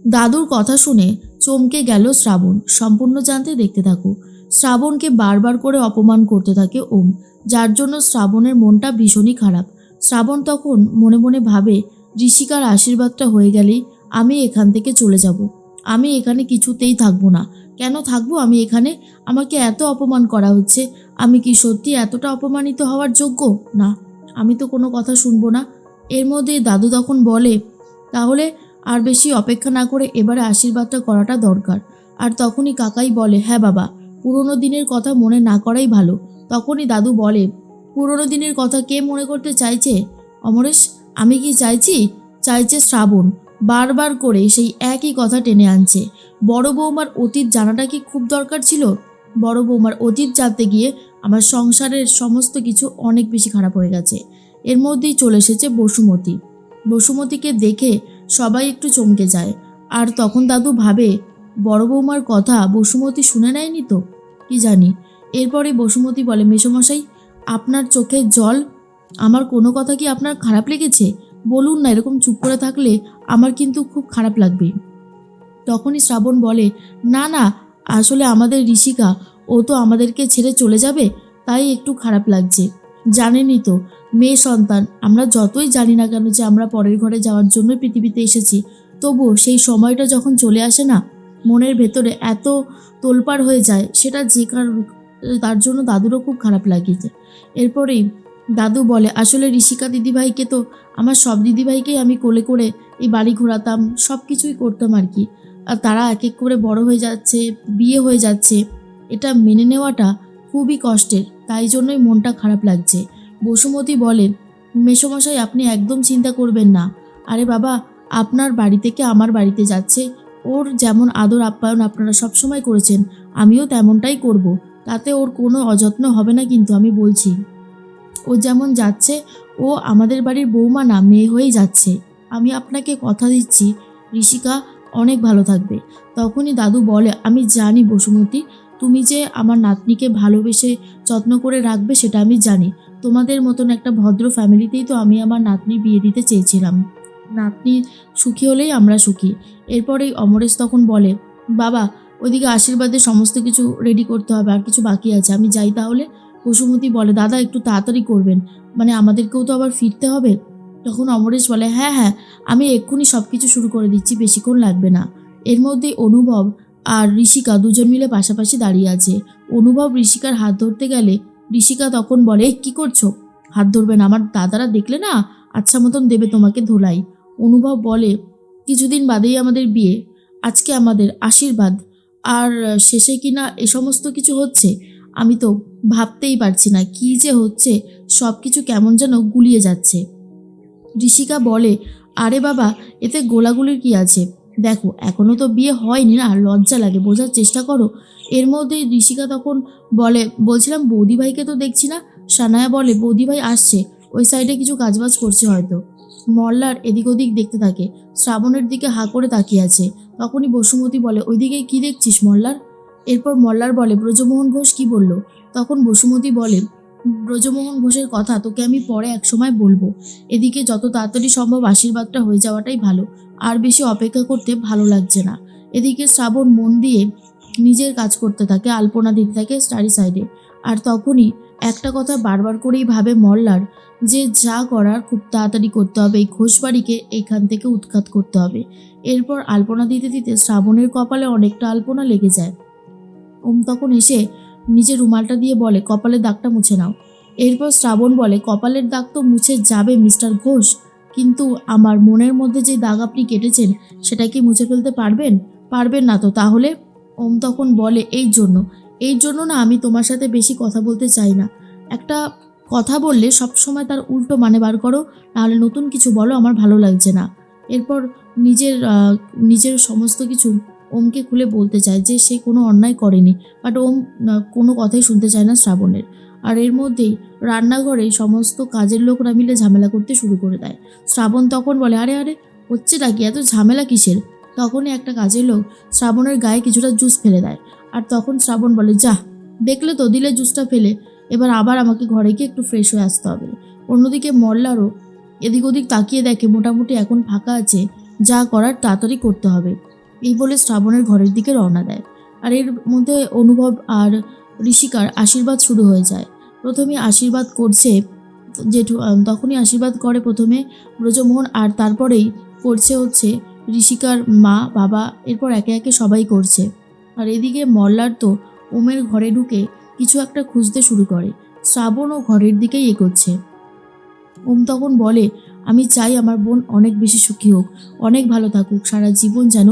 দাদুর কথা শুনে চমকে গেল শ্রাবণ। সম্পূর্ণ জানতে দেখতে থাকো। শ্রাবণকে বারবার করে অপমান করতে থাকে ওম, যার জন্য শ্রাবণের মনটা ভীষণই খারাপ। শ্রাবণ তখন মনে মনে ভাবে, ঋষিকার আশীর্বাদটা হয়ে গেলেই আমি এখান থেকে চলে যাব। আমি এখানে কিছুতেই থাকবো না। কেন থাকবো আমি এখানে? আমাকে এত অপমান করা হচ্ছে। আমি কি সত্যি এতটা অপমানিত হওয়ার যোগ্য? না, আমি তো কোনো কথা শুনবো না। এর মধ্যে দাদু তখন বলে, তাহলে আর বেশি অপেক্ষা না করে এবারে আশীর্বাদটা করাটা দরকার। আর তখনই কাকাই বলে, হ্যাঁ বাবা, পুরনো দিনের কথা মনে না করাই ভালো। তখনই দাদু বলে, পুরনো দিনের কথা কে মনে করতে চাইছে অমরেশ? আমি কি চাইছি? চাইছে শ্রাবণ। বারবার করে সেই একই কথা টেনে আনছে। বড় বৌমার অতীত জানাটা কি খুব দরকার ছিল? বড় বৌমার অতীত জানতে গিয়ে আমার সংসারের সমস্ত কিছু অনেক বেশি খারাপ হয়ে গেছে। এর মধ্যেই চলে এসেছে বসুমতী। বসুমতীকে দেখে সবাই একটু চমকে যায়। আর তখন দাদু ভাবে, বড় বৌমার কথা বসুমতী শুনে নেয়নি তো? কি জানি। এরপরে বসুমতী বলে, মেসোমশাই, আপনার চোখের জল, আমার কোনো কথা কি আপনার খারাপ লেগেছে? বলুন না, এরকম চুপ করে থাকলে আমার কিন্তু খুব খারাপ লাগবে। তখনই শ্রাবণ বলে, না না, আসলে আমাদের ঋষিকা, ও তো আমাদেরকে ছেড়ে চলে যাবে, তাই একটু খারাপ লাগছে। জানেনই তো, মেয়ে সন্তান, আমরা যতই জানি না কেন যে আমরা পরের ঘরে যাওয়ার জন্য পৃথিবীতে এসেছি, তবুও সেই সময়টা যখন চলে আসে না, মনের ভেতরে এত তোলপাড় হয়ে যায়, সেটা যে তার জন্য দাদুরও খুব খারাপ লাগিয়েছে। এরপরেই দাদু বলে, আসলে ঋষিকা দিদিভাইকে তো, আমার সব দিদিভাইকেই আমি কোলে করে এই বাড়ি ঘোরাতাম, সব কিছুই করতাম আর কি। আর তারা এক এক করে বড় হয়ে যাচ্ছে, বিয়ে হয়ে যাচ্ছে, এটা মেনে নেওয়াটা খুবই কষ্টের, তাই জন্যই মনটা খারাপ লাগছে। বসুমতী বলে, মেসোমশাই, আপনি একদম চিন্তা করবেন না। আরে বাবা, আপনার বাড়ি থেকে আমার বাড়িতে যাচ্ছে, ওর যেমন আদর আপ্যায়ন আপনারা সবসময় করেছেন, আমিও তেমনটাই করব। তাতে ওর কোনো অযত্ন হবে না, কিন্তু আমি বলছি, ও যেমন যাচ্ছে, ও আমাদের বাড়ির বৌমা না, মেয়ে হয়েই যাচ্ছে। আমি আপনাকে কথা দিচ্ছি, ঋষিকা অনেক ভালো থাকবে। তখনই দাদু বলে, আমি জানি বসুমতী, তুমি যে আমার নাতনিকে ভালোবেসে যত্ন করে রাখবে সেটা আমি জানি। তোমাদের মতন একটা ভদ্র ফ্যামিলিতেই তো আমি আমার নাতনির বিয়ে দিতে চেয়েছিলাম। নাতনি সুখী হলেই আমরা সুখী। এরপরেই অমরেশ তখন বলে, বাবা, ওইদিকে আশীর্বাদের সমস্ত কিছু রেডি করতে হবে, আর কিছু বাকি আছে, আমি যাই তাহলে। বসুমতী বলে, দাদা একটু তাড়াতাড়ি করবেন, মানে আমাদেরকেও তো আবার ফিরতে হবে। তখন অমরেশ বলে, হ্যাঁ হ্যাঁ, আমি এক্ষুনি সব কিছু শুরু করে দিচ্ছি, বেশিক্ষণ লাগবে না। এর মধ্যে অনুভব আর ঋষিকা দুজন মিলে পাশাপাশি দাঁড়িয়ে আছে। অনুভব ঋষিকার হাত ধরতে গেলে ঋষিকা তখন বলে, কি করছো? হাত ধরবে না, আমার দাদারা দেখলে না আচ্ছা মতন দেবে তোমাকে ধোলাই। অনুভব বলে, কিছুদিন বাদেই আমাদের বিয়ে, আজকে আমাদের আশীর্বাদ, আর শেষে কিনা এ সমস্ত কিছু হচ্ছে। আমি তো ভাবতেই পারছি না কি যে হচ্ছে, সব কিছু কেমন যেন গুলিয়ে যাচ্ছে। ঋষিকা বলে, আরে বাবা, এতে গোলাগুলির কি আছে? দেখো, এখনো তো বিয়ে হয়নি না, লজ্জা লাগে, বোঝার চেষ্টা করো। এর মধ্যে ঋষিকা তখন বলে, বলছিলাম বৌদিভাইকে তো দেখছি না। সানায়া বলে, বৌদিভাই আসছে, ওই সাইডে কিছু কাজবাজ করছে হয়তো। মল্লার এদিক ওদিক দেখতে থাকে, শ্রাবণের দিকে হাঁ করে তাকিয়ে আছে। তখনই বসুমতী বলে, ওইদিকে কি দেখছিস মল্লার? এরপর মল্লার বলে, ব্রজমোহন ঘোষ কি বলল? তখন বসুমতী বলে, ব্রজমোহন ঘোষের কথা তোকে আমি পরে এক সময় বলবো। এদিকে যত তাড়াতাড়ি সম্ভব আশীর্বাদটা হয়ে যাওয়াটাই ভালো, আর বেশি অপেক্ষা করতে ভালো লাগছে না। এদিকে শ্রাবণ মন দিয়ে নিজের কাজ করতে থাকে, আলপনা দিতে থাকে স্টাডি সাইডে। আর তখনই একটা কথা বারবার করেই ভাবে মল্লার, যে যা করার খুব তাড়াতাড়ি করতে হবে, এই ঘোষবাড়িকে এইখান থেকে উৎখাত করতে হবে। এরপর আলপনা দিতে দিতে শ্রাবণের কপালে অনেকটা আলপনা লেগে যায়। ওম তখন এসে নিজের রুমালটা দিয়ে বলে, কপালের দাগটা মুছে নাও। এরপর শ্রাবণ বলে, কপালের দাগ তো মুছে যাবে মিস্টার ঘোষ, কিন্তু আমার মনের মধ্যে যে দাগ আপনি কেটেছেন সেটা কি মুছে ফেলতে পারবেন? পারবেন না তো তাহলে? ওম তখন বলে, এই জন্য না আমি তোমার সাথে বেশি কথা বলতে চাই না। একটা কথা বললে সবসময় তার উল্টো মানে বার করো, নাহলে নতুন কিছু বলো, আমার ভালো লাগছে না। এরপর নিজের নিজের সমস্ত কিছু ওমকে খুলে বলতে চায় যে সে কোনো অন্যায় করেনি, বাট ওম কোনো কথাই শুনতে চায় না শ্রাবণের। আর এর মধ্যেই রান্নাঘরে সমস্ত কাজের লোকরা মিলে ঝামেলা করতে শুরু করে দেয়। শ্রাবণ তখন বলে, আরে আরে, হচ্ছেটা কি, এত ঝামেলা কিসের? তখনই একটা কাজের লোক শ্রাবণের গায়ে কিছুটা জুস ফেলে দেয়। আর তখন শ্রাবণ বলে, যা, দেখলে তো, দিলে জুসটা ফেলে, এবার আবার আমাকে ঘরে গিয়ে একটু ফ্রেশ হয়ে আসতে হবে। অন্যদিকে মল্লারও এদিক ওদিক তাকিয়ে দেখে মোটামুটি এখন ফাঁকা আছে, যা করার তাড়াতাড়ি করতে হবে। এই বলে শ্রাবণের ঘরের দিকে রওনা দেয়। আর এর মধ্যে অনুভব আর ঋষিকার আশীর্বাদ শুরু হয়ে যায়। প্রথমে আশীর্বাদ করছে তখনই আশীর্বাদ করে প্রথমে ব্রজমোহন, আর তারপরেই করছে হচ্ছে ঋষিকার মা বাবা, এরপর একে একে সবাই করছে। আর এদিকে মল্লার তো ওমের ঘরে ঢুকে কিছু একটা খুঁজতে শুরু করে। শ্রাবণও ঘরের দিকেই এগোচ্ছে। ওম তখন বলে, আমি চাই আমার বোন অনেক বেশি সুখী হোক, অনেক ভালো থাকুক, সারা জীবন যেন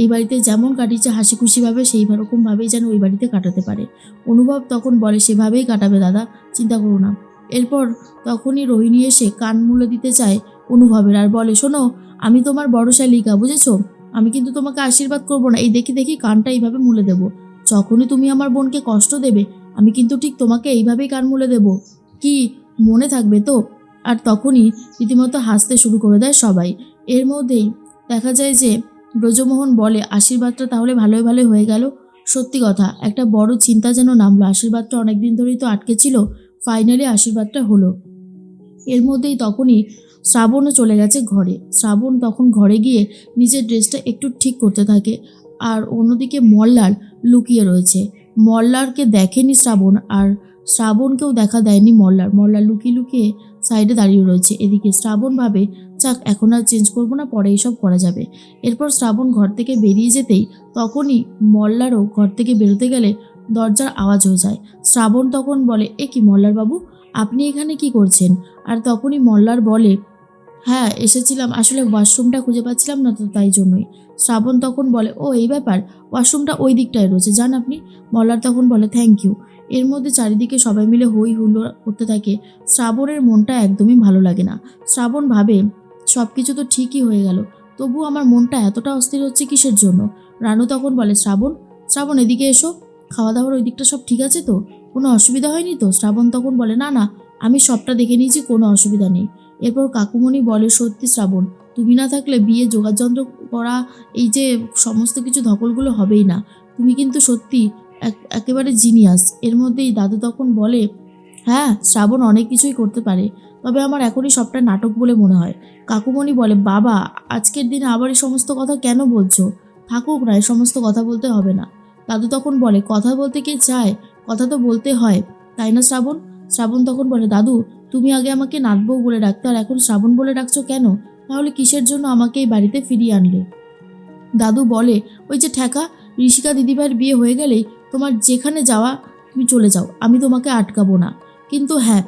এই বাড়িতে যেমন কাটিয়েছে হাসি খুশিভাবে সেই রকমভাবেই যেন ওই বাড়িতে কাটাতে পারে। অনুভব তখন বলে, সেভাবেই কাটাবে দাদা, চিন্তা করো না। এরপর তখনই রোহিণী এসে কান মুলে দিতে চায় অনুভবের, আর বলে, শোনো, আমি তোমার বড় শালিকা, বুঝেছো? আমি কিন্তু তোমাকে আশীর্বাদ করবো না, এই দেখি দেখি কানটা এইভাবে মুলে দেবো। যখনই তুমি আমার বোনকে কষ্ট দেবে আমি কিন্তু ঠিক তোমাকে এইভাবেই কান মুলে দেবো। কি মনে থাকবে তো? আর তখনই রীতিমতো হাসতে শুরু করে দেয় সবাই। এর মধ্যেই দেখা যায় যে ব্রজমোহন বলে, আশীর্বাদটা তাহলে ভালোই ভালোই হয়ে গেল। সত্যি কথা, একটা বড় চিন্তা যেন নামলো, আশীর্বাদটা অনেকদিন ধরেই তো আটকে ছিল, ফাইনালি আশীর্বাদটা হলো। এর মধ্যেই তখনই শ্রাবণও চলে গেছে ঘরে। শ্রাবণ তখন ঘরে গিয়ে নিজের ড্রেসটা একটু ঠিক করতে থাকে। আর অন্যদিকে মল্লার লুকিয়ে রয়েছে। মল্লারকে দেখেনি শ্রাবণ, আর শ্রাবণকেও দেখা দেয়নি মল্লার লুকিয়ে লুকিয়ে সাইডে দাঁড়িয়ে রয়েছে। এদিকে শ্রাবণ ভাবে, যাক এখন আর চেঞ্জ করবো না, পরে এইসব করা যাবে। এরপর শ্রাবণ ঘর থেকে বেরিয়ে যেতেই তখনই মল্লারও ঘর থেকে বেরোতে গেলে দরজার আওয়াজ হয়ে যায়। শ্রাবণ তখন বলে, এ কি মল্লার বাবু, আপনি এখানে কি করছেন? আর তখনই মল্লার বলে, হ্যাঁ এসেছিলাম, আসলে ওয়াশরুমটা খুঁজে পাচ্ছিলাম না তো তাই জন্যই। শ্রাবণ তখন বলে, ও এই ব্যাপার, ওয়াশরুমটা ওই দিকটায় রয়েছে, যান আপনি। মল্লার তখন বলে, থ্যাংক ইউ। এর মধ্যে চারিদিকে সবাই মিলে হই হুল্লোড় করতে থাকে। শ্রাবণের মনটা একদমই ভালো লাগে না। শ্রাবণ ভাবে, সব কিছু তো ঠিকই হয়ে গেল, তবু আমার মনটা এতটা অস্থির হচ্ছে কিসের জন্য? রানু তখন বলে, শ্রাবণ শ্রাবণ এদিকে এসো, খাওয়া দাওয়ার ওই দিকটা সব ঠিক আছে তো? কোনো অসুবিধা হয়নি তো? শ্রাবণ তখন বলে, না না, আমি সবটা দেখে নিয়েছি, কোনো অসুবিধা নেই। এরপর কাকুমণি বলে, সত্যি শ্রাবণ, তুমি না থাকলে বিয়ে যোগাযন্ত্র করা, এই যে সমস্ত কিছু ধকলগুলো হবেই না। তুমি কিন্তু সত্যি একেবারে জিনিয়াস। এর মধ্যেই দাদু তখন বলে, হ্যাঁ শ্রাবণ অনেক কিছুই করতে পারে, তবে আমার এখনই সবটা নাটক বলে মনে হয়। কাকুমণি বলে, বাবা আজকের দিনে আবার এই সমস্ত কথা কেন বলছো? থাকুক না, এই সমস্ত কথা বলতে হবে না। দাদু তখন বলে, কথা বলতে কে চায়, কথা তো বলতে হয়, তাই না শ্রাবণ? শ্রাবণ তখন বলে, দাদু তুমি আগে আমাকে নাতবউ বলে ডাকতে, আর এখন শ্রাবণ বলে ডাকছো কেন? তাহলে কিসের জন্য আমাকে এই বাড়িতে ফিরিয়ে আনলে? দাদু বলে, ওই যে ঠেকা, ঋষিকা দিদিভাইয়ের বিয়ে হয়ে গেলেই তোমার যেখানে যাওয়া তুমি চলে যাও, আমি তোমাকে আটকাবো না। কিন্তু হ্যাঁ,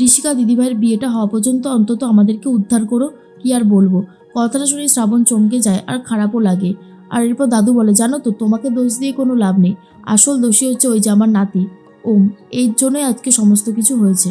ঋষিকা দিদিভাইয়ের বিয়েটা হওয়া পর্যন্ত অন্তত আমাদেরকে উদ্ধার করো। কি আর বলবো। কথাটা শুনে শ্রাবণ চমকে যায়, আর খারাপও লাগে। আর এরপর দাদু বলে, জানো তো, তোমাকে দোষ দিয়ে কোনো লাভ নেই, আসল দোষী হচ্ছে ওই যে আমার নাতি ওম, এই জন্যই আজকে সমস্ত কিছু হয়েছে।